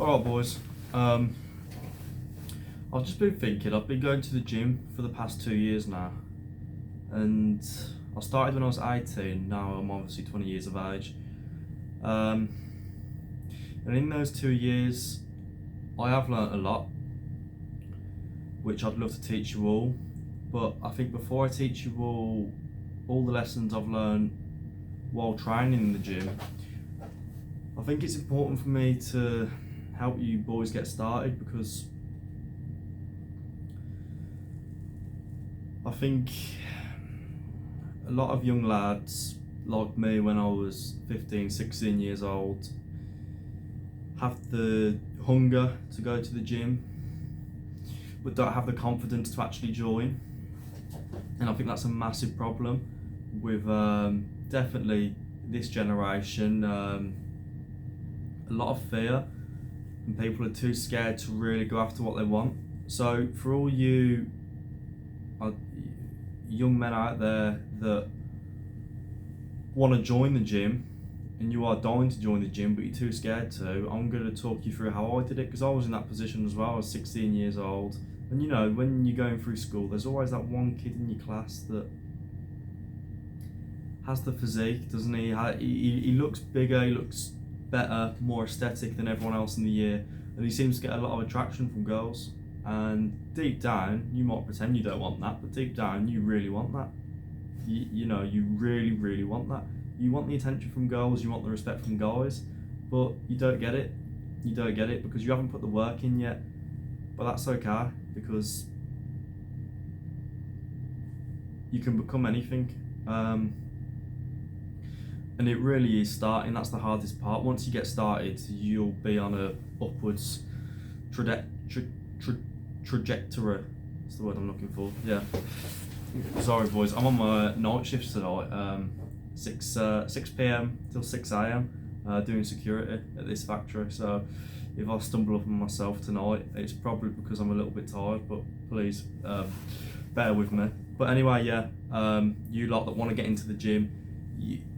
Alright, boys. I've just been thinking, I've been going to the gym for the past 2 years now. And I started when I was 18, now I'm obviously 20 years of age. And in those 2 years, I have learnt a lot, which I'd love to teach you all. But I think before I teach you all the lessons I've learned while training in the gym, I think it's important for me to help you boys get started, because I think a lot of young lads like me when I was 15, 16 years old have the hunger to go to the gym but don't have the confidence to actually join, and I think that's a massive problem with definitely this generation. A lot of fear, and people are too scared to really go after what they want. So for all you young men out there that want to join the gym, and you are dying to join the gym but you're too scared to, I'm going to talk you through how I did it, because I was in that position as well. I was 16 years old, and you know, when you're going through school, there's always that one kid in your class that has the physique, doesn't he? He looks bigger, he looks better, more aesthetic than everyone else in the year, and he seems to get a lot of attraction from girls. And deep down, you might pretend you don't want that, but deep down, you really want that. You know, you really, really want that. You want the attention from girls, you want the respect from guys, but you don't get it. You don't get it because you haven't put the work in yet. But that's okay, because you can become anything. And it really is starting. That's the hardest part. Once you get started, you'll be on a upwards trajectory. That's the word I'm looking for. Yeah. Sorry, boys. I'm on my night shifts tonight. 6 p.m. till 6 a.m. Doing security at this factory. So if I stumble up on myself tonight, it's probably because I'm a little bit tired. But please bear with me. But anyway, yeah. You lot that want to get into the gym,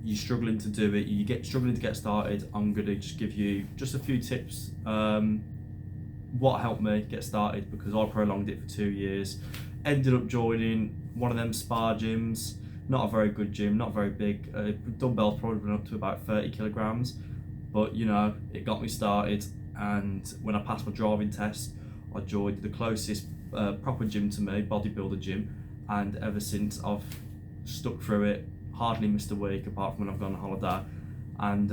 you're struggling to do it, struggling to get started, I'm going to just give you just a few tips what helped me get started, because I prolonged it for 2 years. Ended up joining one of them spa gyms, not a very good gym, not very big. Dumbbells probably went up to about 30 kilograms, but you know, it got me started. And when I passed my driving test, I joined the closest proper gym to me, bodybuilder gym, and ever since I've stuck through it. Hardly missed a week apart from when I've gone on holiday, and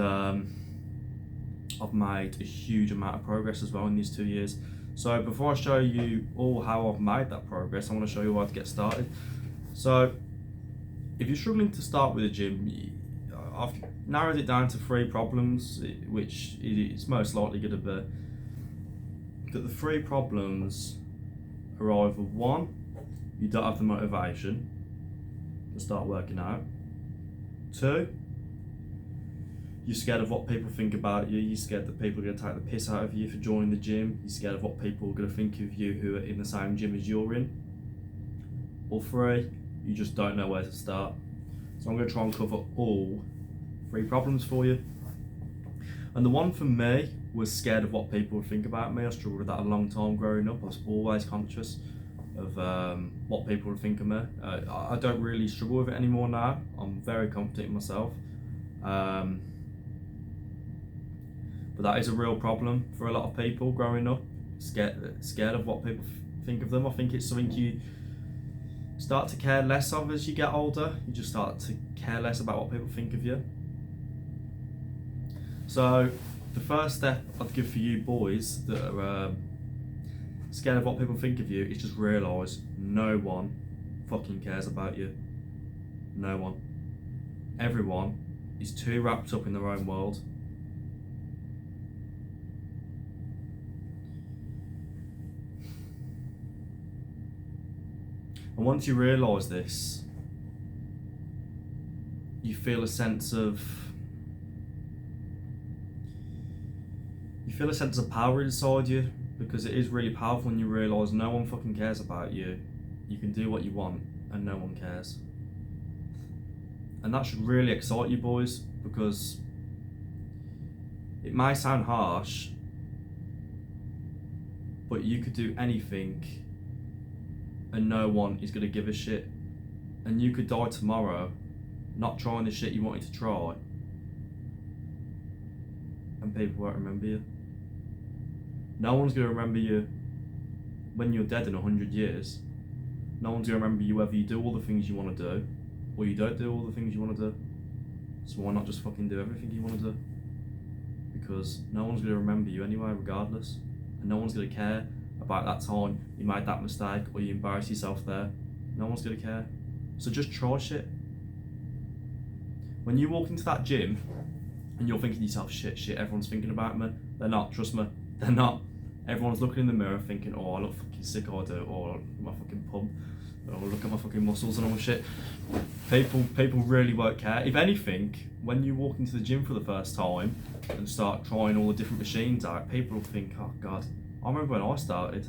I've made a huge amount of progress as well in these 2 years. So before I show you all how I've made that progress, I want to show you how to get started. So if you're struggling to start with a gym, I've narrowed it down to 3 problems, which it's most likely going to be. But the 3 problems are either 1, you don't have the motivation to start working out. 2, you're scared of what people think about you. You're scared that people are going to take the piss out of you for joining the gym. You're scared of what people are going to think of you who are in the same gym as you're in. Or 3, you just don't know where to start. So I'm going to try and cover all 3 problems for you. And the one for me was scared of what people would think about me. I struggled with that a long time growing up. I was always conscious of what people would think of me. I don't really struggle with it anymore now. I'm very confident in myself. But that is a real problem for a lot of people growing up, scared of what people think of them. I think it's something you start to care less of as you get older. You just start to care less about what people think of you. So the first step I'd give for you boys that are scared of what people think of you is just realise no one fucking cares about you. No one. Everyone is too wrapped up in their own world. And once you realise this, you feel a sense of power inside you, because it is really powerful when you realise no one fucking cares about you. You can do what you want and no one cares. And that should really excite you boys, because it may sound harsh, but you could do anything and no one is going to give a shit. And you could die tomorrow not trying the shit you wanted to try, and people won't remember you. No one's going to remember you when you're dead in 100 years. No one's going to remember you whether you do all the things you want to do or you don't do all the things you want to do. So why not just fucking do everything you want to do? Because no one's going to remember you anyway, regardless. And no one's going to care about that time you made that mistake or you embarrassed yourself there. No one's going to care. So just try shit. When you walk into that gym and you're thinking to yourself, shit, everyone's thinking about me. They're not, trust me, they're not. Everyone's looking in the mirror thinking, oh, I look fucking sick, or I do, or look at my fucking pump, or look at my fucking muscles and all shit. People really won't care. If anything, when you walk into the gym for the first time and start trying all the different machines out, people will think, oh God, I remember when I started.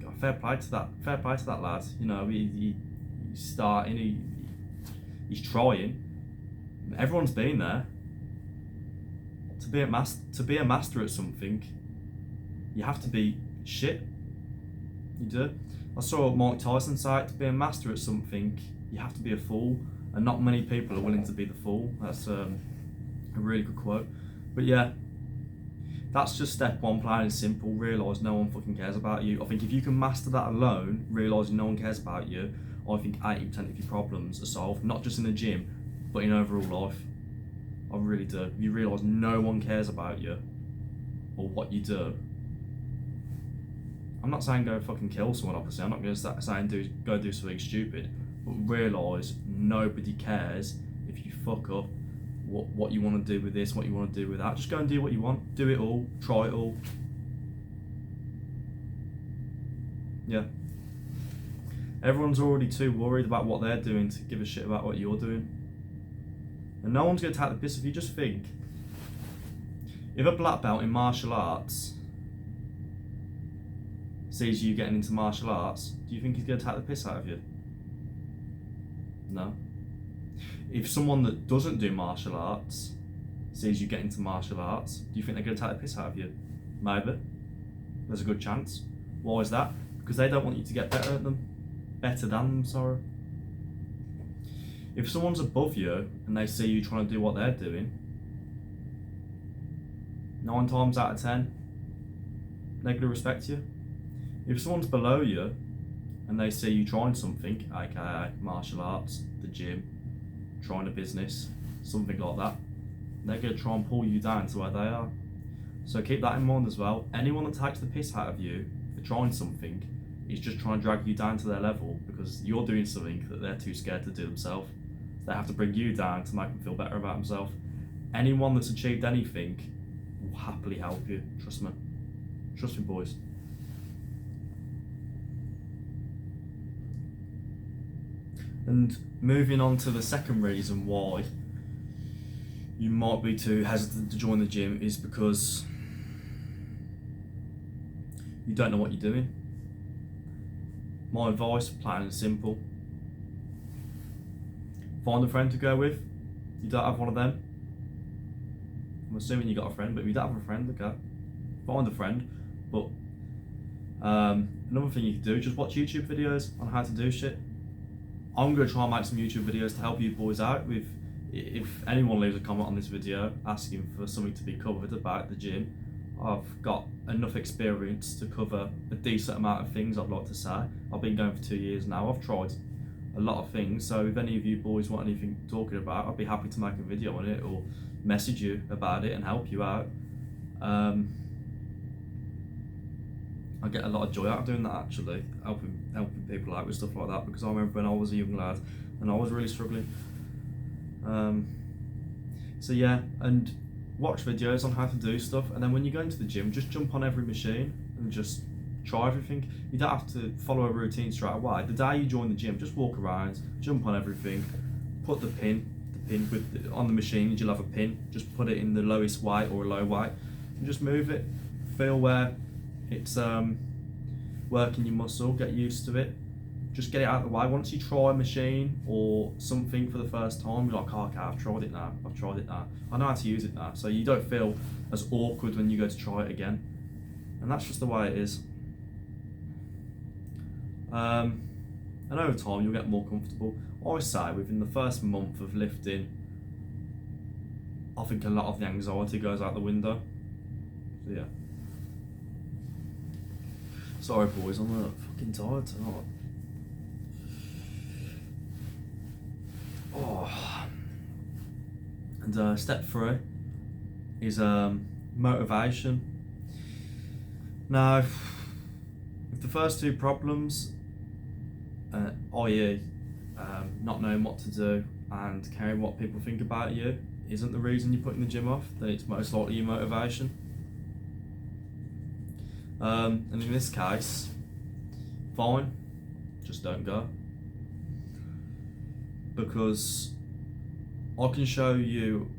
God, fair play to that lad. You know, he's starting, he's trying. Everyone's been there. To be a master at something, you have to be shit. You do. I saw Mike Tyson say, to be a master at something, you have to be a fool, and not many people are willing to be the fool. That's a really good quote. But yeah, that's just step one, plain and simple. Realise no one fucking cares about you. I think if you can master that alone, realising no one cares about you, I think 80% of your problems are solved, not just in the gym, but in overall life. I really do. If you realise no one cares about you or what you do. I'm not saying go fucking kill someone, obviously. I'm not going to saying go do something stupid, but realise nobody cares if you fuck up what you want to do with this, what you want to do with that. Just go and do what you want. Do it all. Try it all. Yeah. Everyone's already too worried about what they're doing to give a shit about what you're doing. And no one's going to take the piss if you just think. If a black belt in martial arts sees you getting into martial arts, do you think he's going to take the piss out of you? No. If someone that doesn't do martial arts sees you get into martial arts, do you think they're going to take the piss out of you? Maybe. There's a good chance. Why is that? Because they don't want you to get better than them, sorry. If someone's above you and they see you trying to do what they're doing, 9 times out of 10, they're going to respect you. If someone's below you and they see you trying something, aka martial arts, the gym, trying a business, something like that, they're going to try and pull you down to where they are. So keep that in mind as well. Anyone that takes the piss out of you for trying something is just trying to drag you down to their level because you're doing something that they're too scared to do themselves. They have to bring you down to make them feel better about themselves. Anyone that's achieved anything will happily help you. Trust me. Trust me, boys. And moving on to the second reason why you might be too hesitant to join the gym is because you don't know what you're doing. My advice, plain and simple. Find a friend to go with. You don't have one of them. I'm assuming you got a friend, but if you don't have a friend, okay. Find a friend. But another thing you can do, just watch YouTube videos on how to do shit. I'm going to try and make some YouTube videos to help you boys out with, if anyone leaves a comment on this video asking for something to be covered about the gym, I've got enough experience to cover a decent amount of things I'd like to say. I've been going for 2 years now. I've tried a lot of things, so if any of you boys want anything talking about, I'd be happy to make a video on it or message you about it and help you out. I get a lot of joy out of doing that, actually, helping people out with stuff like that, because I remember when I was a young lad and I was really struggling. So yeah, and watch videos on how to do stuff, and then when you go into the gym, just jump on every machine and just try everything. You don't have to follow a routine straight away. The day you join the gym, just walk around, jump on everything, put the pin with on the machine. You'll have a pin. Just put it in the lowest weight or a low weight, and just move it. Feel where it's working your muscle. Get used to it. Just get it out of the way. Once you try a machine or something for the first time, you're like, oh, okay, I've tried it now. I know how to use it now. So you don't feel as awkward when you go to try it again. and that's just the way it is. And over time you'll get more comfortable. I say within the first month of lifting, I think a lot of the anxiety goes out the window. So yeah. Sorry boys, I'm fucking tired tonight. Oh. And step 3 is motivation. Now, with the first 2 problems, i.e. not knowing what to do and caring what people think about you, isn't the reason you're putting the gym off, then it's most likely your motivation. And in this case, fine, just don't go. Because I can show you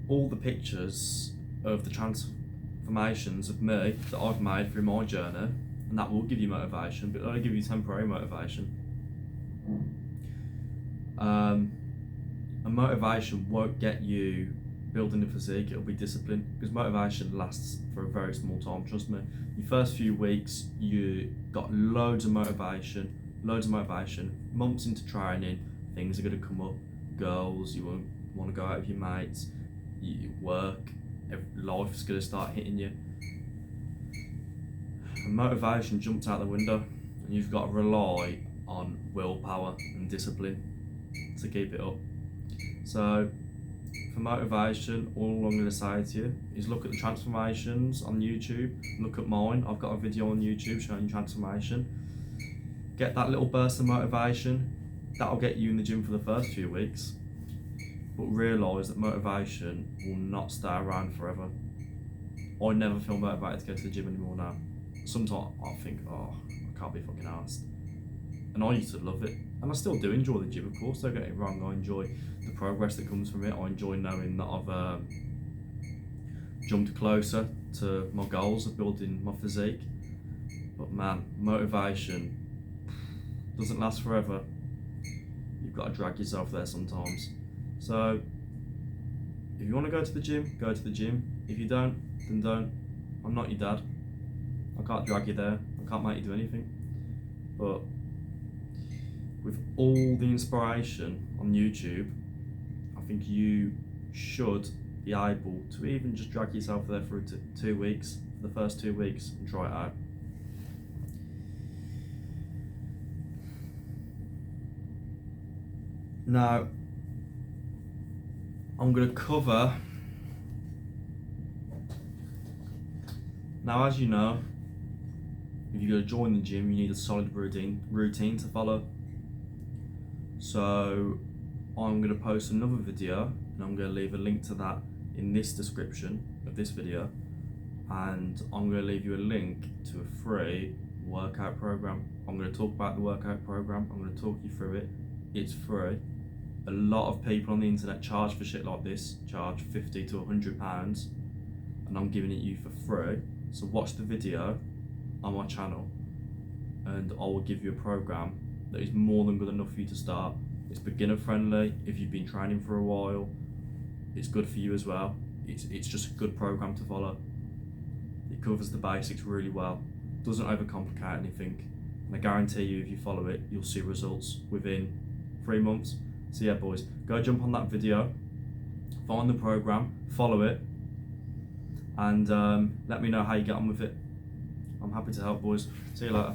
all the pictures of the transformations of me that I've made through my journey, and that will give you motivation, but it'll only give you temporary motivation. And motivation won't get you building a physique, it'll be discipline, because motivation lasts for a very small time, trust me. Your first few weeks, you got loads of motivation, months into training, things are going to come up, goals, you won't want to go out with your mates, work, life's going to start hitting you. And motivation jumps out the window, and you've got to rely on willpower and discipline to keep it up. So for motivation, all I'm going to say to you is look at the transformations on YouTube, look at mine. I've got a video on YouTube showing transformation. Get that little burst of motivation, that'll get you in the gym for the first few weeks, but realise that motivation will not stay around forever. I never feel motivated to go to the gym anymore now. Sometimes I think, oh, I can't be fucking arsed. And I used to love it, and I still do enjoy the gym, of course, don't get it wrong. I enjoy the progress that comes from it. I enjoy knowing that I've jumped closer to my goals of building my physique. But man, motivation doesn't last forever. You've got to drag yourself there sometimes. So if you want to go to the gym, go to the gym. If you don't, then don't. I'm not your dad. I can't drag you there. I can't make you do anything. But with all the inspiration on YouTube, I think you should be able to even just drag yourself there for 2 weeks, for the first 2 weeks, and try it out. Now, I'm going to cover. Now, as you know, if you're going to join the gym, you need a solid routine to follow. So I'm going to post another video, and I'm going to leave a link to that in this description of this video, and I'm going to leave you a link to a free workout program. I'm going to talk about the workout program, I'm going to talk you through it. It's free. A lot of people on the internet charge for shit like this, charge £50 to £100, and I'm giving it you for free. So watch the video on my channel, and I will give you a program that is more than good enough for you to start. It's beginner friendly. If you've been training for a while, it's good for you as well. It's just a good program to follow. It covers the basics really well, doesn't overcomplicate anything, and I guarantee you if you follow it, you'll see results within 3 months. So yeah boys, go jump on that video, find the program, follow it, and let me know how you get on with it. I'm happy to help boys. See you later.